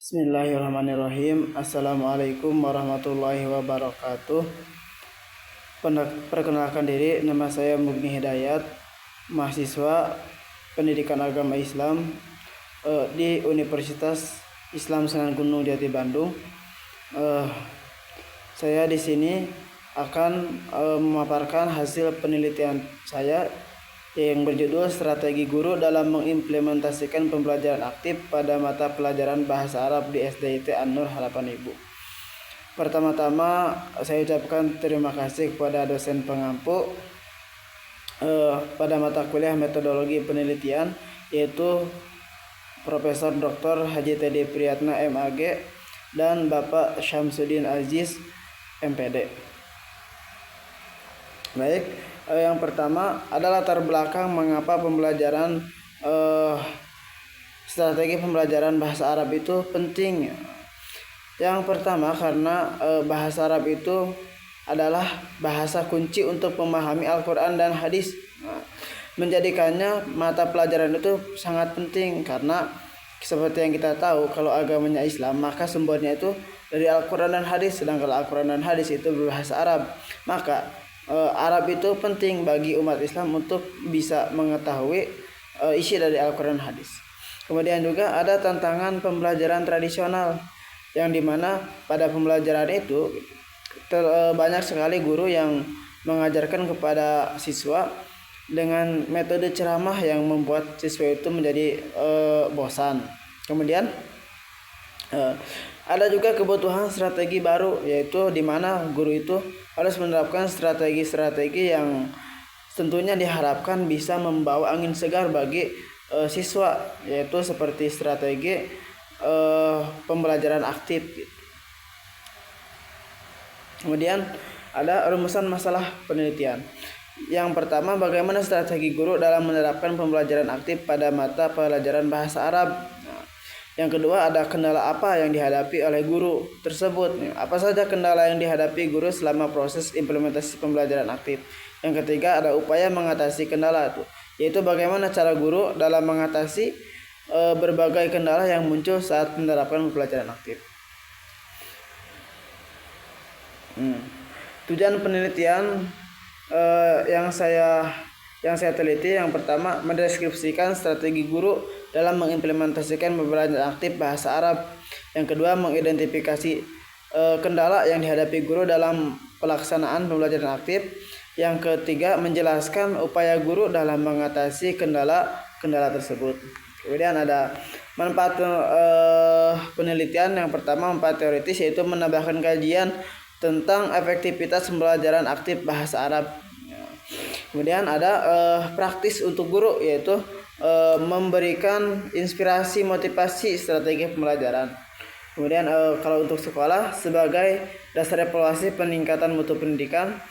Bismillahirrahmanirrahim. Assalamualaikum warahmatullahi wabarakatuh. Perkenalkan diri, nama saya Mugni Hidayat, mahasiswa Pendidikan Agama Islam di Universitas Islam Sunan Gunung Jati Bandung. Saya di sini akan memaparkan hasil penelitian saya yang berjudul Strategi Guru dalam Mengimplementasikan Pembelajaran Aktif pada Mata Pelajaran Bahasa Arab di SDIT An-Nur Harapan Ibu. Pertama-tama saya ucapkan terima kasih kepada dosen pengampu pada mata kuliah metodologi penelitian, yaitu Profesor Dr. Haji Teddy Priyatna MAG dan Bapak Syamsuddin Aziz MPD. Baik, yang pertama adalah latar belakang mengapa pembelajaran strategi pembelajaran bahasa Arab itu penting. Yang pertama karena bahasa Arab itu adalah bahasa kunci untuk memahami Al-Quran dan hadis. Menjadikannya mata pelajaran itu sangat penting karena seperti yang kita tahu, kalau agamanya Islam maka sumbernya itu dari Al-Quran dan hadis, sedangkan Al-Quran dan hadis itu berbahasa Arab. Maka Arab itu penting bagi umat Islam untuk bisa mengetahui isi dari Al-Quran dan hadis. Kemudian juga ada tantangan pembelajaran tradisional, yang dimana pada pembelajaran itu banyak sekali guru yang mengajarkan kepada siswa dengan metode ceramah yang membuat siswa itu menjadi bosan. Kemudian ada juga kebutuhan strategi baru, yaitu di mana guru itu harus menerapkan strategi-strategi yang tentunya diharapkan bisa membawa angin segar bagi siswa, yaitu seperti strategi pembelajaran aktif. Kemudian ada rumusan masalah penelitian. Yang pertama, bagaimana strategi guru dalam menerapkan pembelajaran aktif pada mata pelajaran bahasa Arab. Yang kedua, ada kendala apa yang dihadapi oleh guru tersebut. Apa saja kendala yang dihadapi guru selama proses implementasi pembelajaran aktif. Yang ketiga, ada upaya mengatasi kendala itu, yaitu bagaimana cara guru dalam mengatasi berbagai kendala yang muncul saat menerapkan pembelajaran aktif. Tujuan penelitian yang saya teliti, yang pertama mendeskripsikan strategi guru dalam mengimplementasikan pembelajaran aktif bahasa Arab. Yang kedua, mengidentifikasi kendala yang dihadapi guru dalam pelaksanaan pembelajaran aktif. Yang ketiga, menjelaskan upaya guru dalam mengatasi kendala tersebut. Kemudian ada manfaat penelitian. Yang pertama, manfaat teoritis, yaitu menambahkan kajian tentang efektivitas pembelajaran aktif bahasa Arab. Kemudian ada praktis untuk guru, yaitu memberikan inspirasi, motivasi, strategi pembelajaran. Kemudian kalau untuk sekolah sebagai dasar evaluasi peningkatan mutu pendidikan.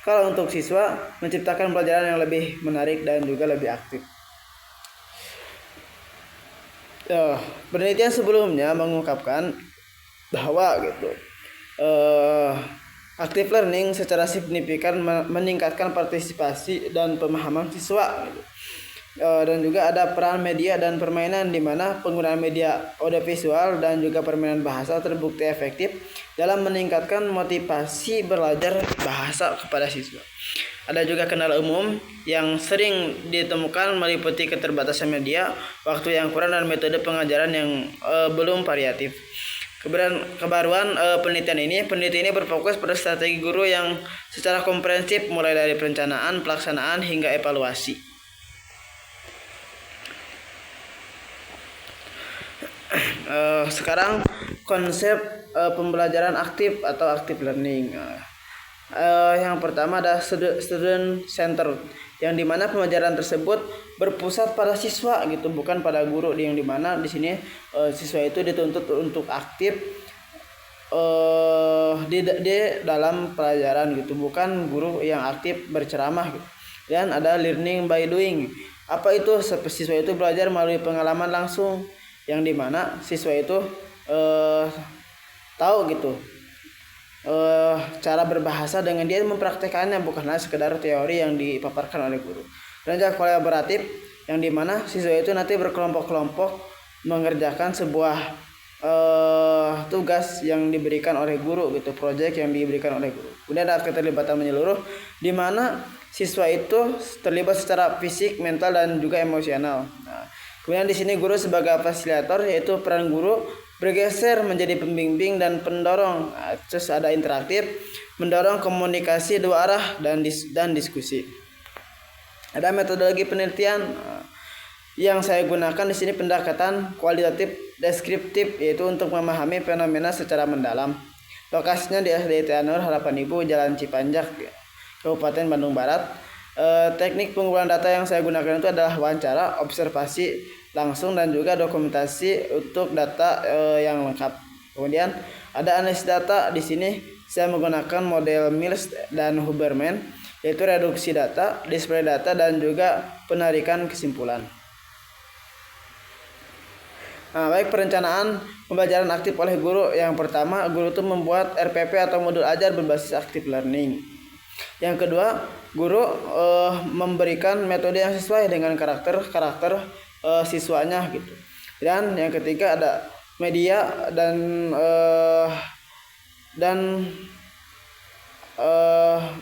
Kalau untuk siswa, menciptakan pelajaran yang lebih menarik dan juga lebih aktif. Penelitian sebelumnya mengungkapkan bahwa active learning secara signifikan meningkatkan partisipasi dan pemahaman siswa. Dan juga ada peran media dan permainan, di mana penggunaan media audiovisual dan juga permainan bahasa terbukti efektif dalam meningkatkan motivasi belajar bahasa kepada siswa. Ada juga kendala umum yang sering ditemukan meliputi keterbatasan media, waktu yang kurang, dan metode pengajaran yang belum variatif. Kebaruan penelitian ini berfokus pada strategi guru yang secara komprehensif, mulai dari perencanaan, pelaksanaan, hingga evaluasi. Sekarang konsep pembelajaran aktif atau active learning. Yang pertama ada student center, yang dimana pembelajaran tersebut berpusat pada siswa bukan pada guru, yang dimana di sini siswa itu dituntut untuk aktif di dalam pelajaran bukan guru yang aktif berceramah Dan ada learning by doing. Apa itu? Siswa itu belajar melalui pengalaman langsung, yang dimana siswa itu tahu cara berbahasa dengan dia mempraktekannya, bukanlah sekedar teori yang dipaparkan oleh guru. Dan juga kolaboratif, yang dimana siswa itu nanti berkelompok-kelompok mengerjakan sebuah tugas yang diberikan oleh guru gitu, proyek yang diberikan oleh guru. Kemudian ada keterlibatan menyeluruh di mana siswa itu terlibat secara fisik, mental dan juga emosional. Nah, kemudian di sini guru sebagai fasilitator, yaitu peran guru bergeser menjadi pembimbing dan pendorong. Nah, terus ada interaktif, mendorong komunikasi dua arah dan diskusi. Ada metodologi penelitian yang saya gunakan di sini pendekatan kualitatif deskriptif, yaitu untuk memahami fenomena secara mendalam. Lokasinya di SD Nur Harapan Ibu, Jalan Cipanjak, Kabupaten Bandung Barat. Teknik pengumpulan data yang saya gunakan itu adalah wawancara, observasi langsung dan juga dokumentasi untuk data yang lengkap. Kemudian ada analisis data. Di sini saya menggunakan model Mills dan Huberman, yaitu reduksi data, display data dan juga penarikan kesimpulan. Nah, baik perencanaan pembelajaran aktif oleh guru. Yang pertama, guru itu membuat RPP atau modul ajar berbasis active learning. Yang kedua, guru memberikan metode yang sesuai dengan karakter siswanya gitu. Dan yang ketiga ada media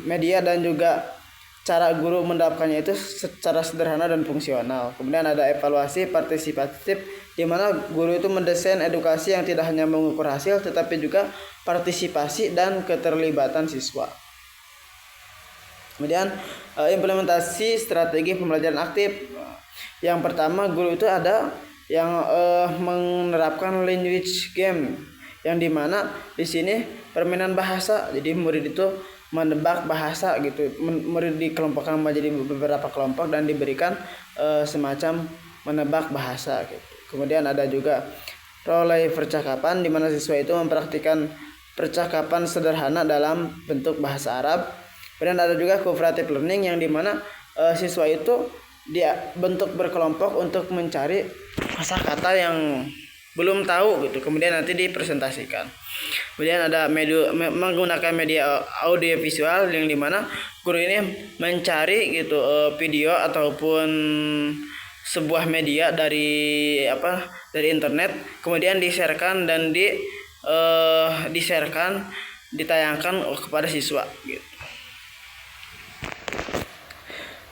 media dan juga cara guru mendapatkannya itu secara sederhana dan fungsional. Kemudian ada evaluasi partisipatif, di mana guru itu mendesain edukasi yang tidak hanya mengukur hasil tetapi juga partisipasi dan keterlibatan siswa. Kemudian implementasi strategi pembelajaran aktif. Yang pertama, guru itu ada yang menerapkan language game, yang dimana di sini permainan bahasa. Jadi murid itu menebak bahasa gitu. Murid dikelompokkan menjadi beberapa kelompok dan diberikan semacam menebak bahasa gitu. Kemudian ada juga role percakapan, di mana siswa itu mempraktikkan percakapan sederhana dalam bentuk bahasa Arab. Kemudian ada juga cooperative learning, yang dimana siswa itu dia bentuk berkelompok untuk mencari kosakata yang belum tahu gitu, kemudian nanti dipresentasikan. Kemudian ada menggunakan media audio visual, yang dimana guru ini mencari gitu video ataupun sebuah media dari internet, kemudian di-sharekan dan ditayangkan kepada siswa gitu.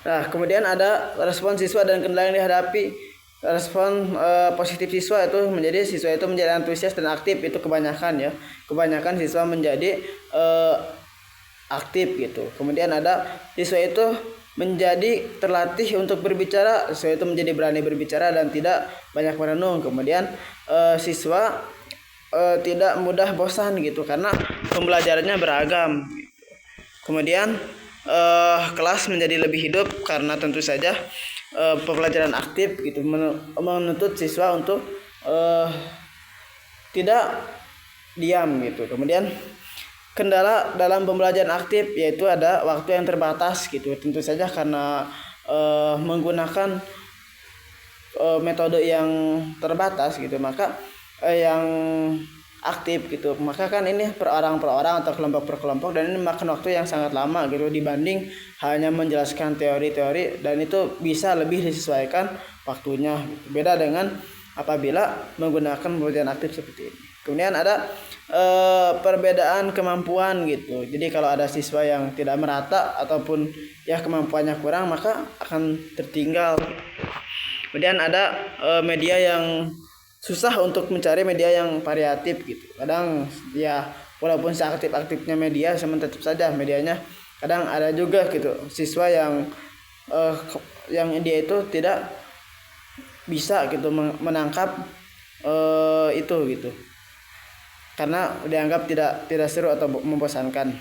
Nah, kemudian ada respon siswa dan kendala yang dihadapi. Respon positif siswa itu siswa itu menjadi antusias dan aktif, itu kebanyakan siswa menjadi aktif gitu. Kemudian ada siswa itu menjadi terlatih untuk berbicara, siswa itu menjadi berani berbicara dan tidak banyak merenung. Kemudian siswa tidak mudah bosan gitu karena pembelajarannya beragam gitu. Kemudian kelas menjadi lebih hidup karena tentu saja pembelajaran aktif gitu menuntut siswa untuk tidak diam gitu. Kemudian kendala dalam pembelajaran aktif yaitu ada waktu yang terbatas gitu. Tentu saja karena menggunakan metode yang terbatas gitu, maka yang aktif gitu, maka kan ini per orang atau kelompok per kelompok, dan ini makan waktu yang sangat lama gitu dibanding hanya menjelaskan teori-teori, dan itu bisa lebih disesuaikan waktunya gitu. Beda dengan apabila menggunakan pembelajaran aktif seperti ini. Kemudian ada perbedaan kemampuan gitu. Jadi kalau ada siswa yang tidak merata ataupun ya kemampuannya kurang, maka akan tertinggal. Kemudian ada media yang susah untuk mencari media yang variatif gitu. Kadang ya walaupun seaktif-aktifnya media, tetap saja medianya kadang ada juga gitu siswa yang dia itu tidak bisa gitu menangkap itu gitu, karena dianggap tidak seru atau membosankan.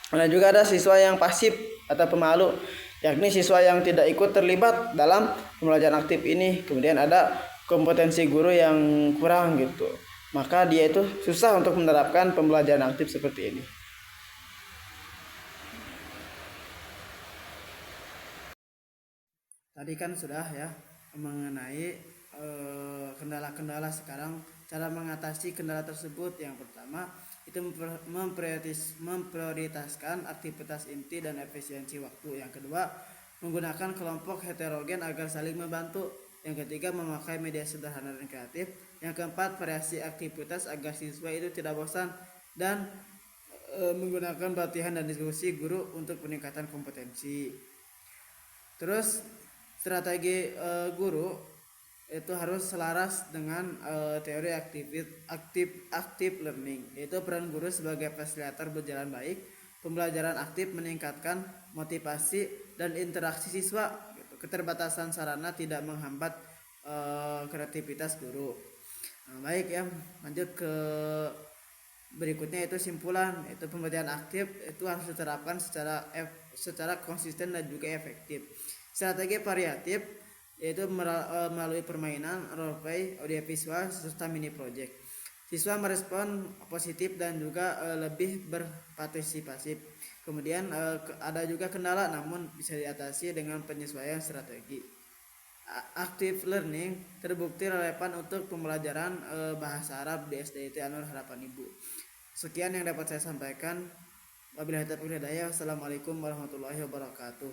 Dan juga ada siswa yang pasif atau pemalu, yakni siswa yang tidak ikut terlibat dalam pembelajaran aktif ini. Kemudian ada kompetensi guru yang kurang gitu, maka dia itu susah untuk menerapkan pembelajaran aktif seperti ini. Tadi kan sudah ya mengenai kendala-kendala. Sekarang cara mengatasi kendala tersebut, yang pertama itu memprioritaskan aktivitas inti dan efisiensi waktu. Yang kedua, menggunakan kelompok heterogen agar saling membantu. Yang ketiga, memakai media sederhana dan kreatif. Yang keempat, variasi aktivitas agar siswa itu tidak bosan dan menggunakan pelatihan dan diskusi guru untuk peningkatan kompetensi. Terus strategi guru itu harus selaras dengan teori aktif learning, yaitu peran guru sebagai fasilitator berjalan baik. Pembelajaran aktif meningkatkan motivasi dan interaksi siswa gitu. Keterbatasan sarana tidak menghambat kreativitas guru. Nah, baik ya, lanjut ke berikutnya, itu simpulan. Itu pembelajaran aktif itu harus diterapkan secara konsisten dan juga efektif. Strategi variatif yaitu melalui permainan, role play, audiovisual serta mini project. Siswa merespon positif dan juga lebih berpartisipasi. Kemudian ada juga kendala namun bisa diatasi dengan penyesuaian strategi. Active learning terbukti relevan untuk pembelajaran bahasa Arab di SDIT Anur Harapan Ibu. Sekian yang dapat saya sampaikan. Wabillahi taufiq wal hidayah. Wassalamualaikum warahmatullahi wabarakatuh.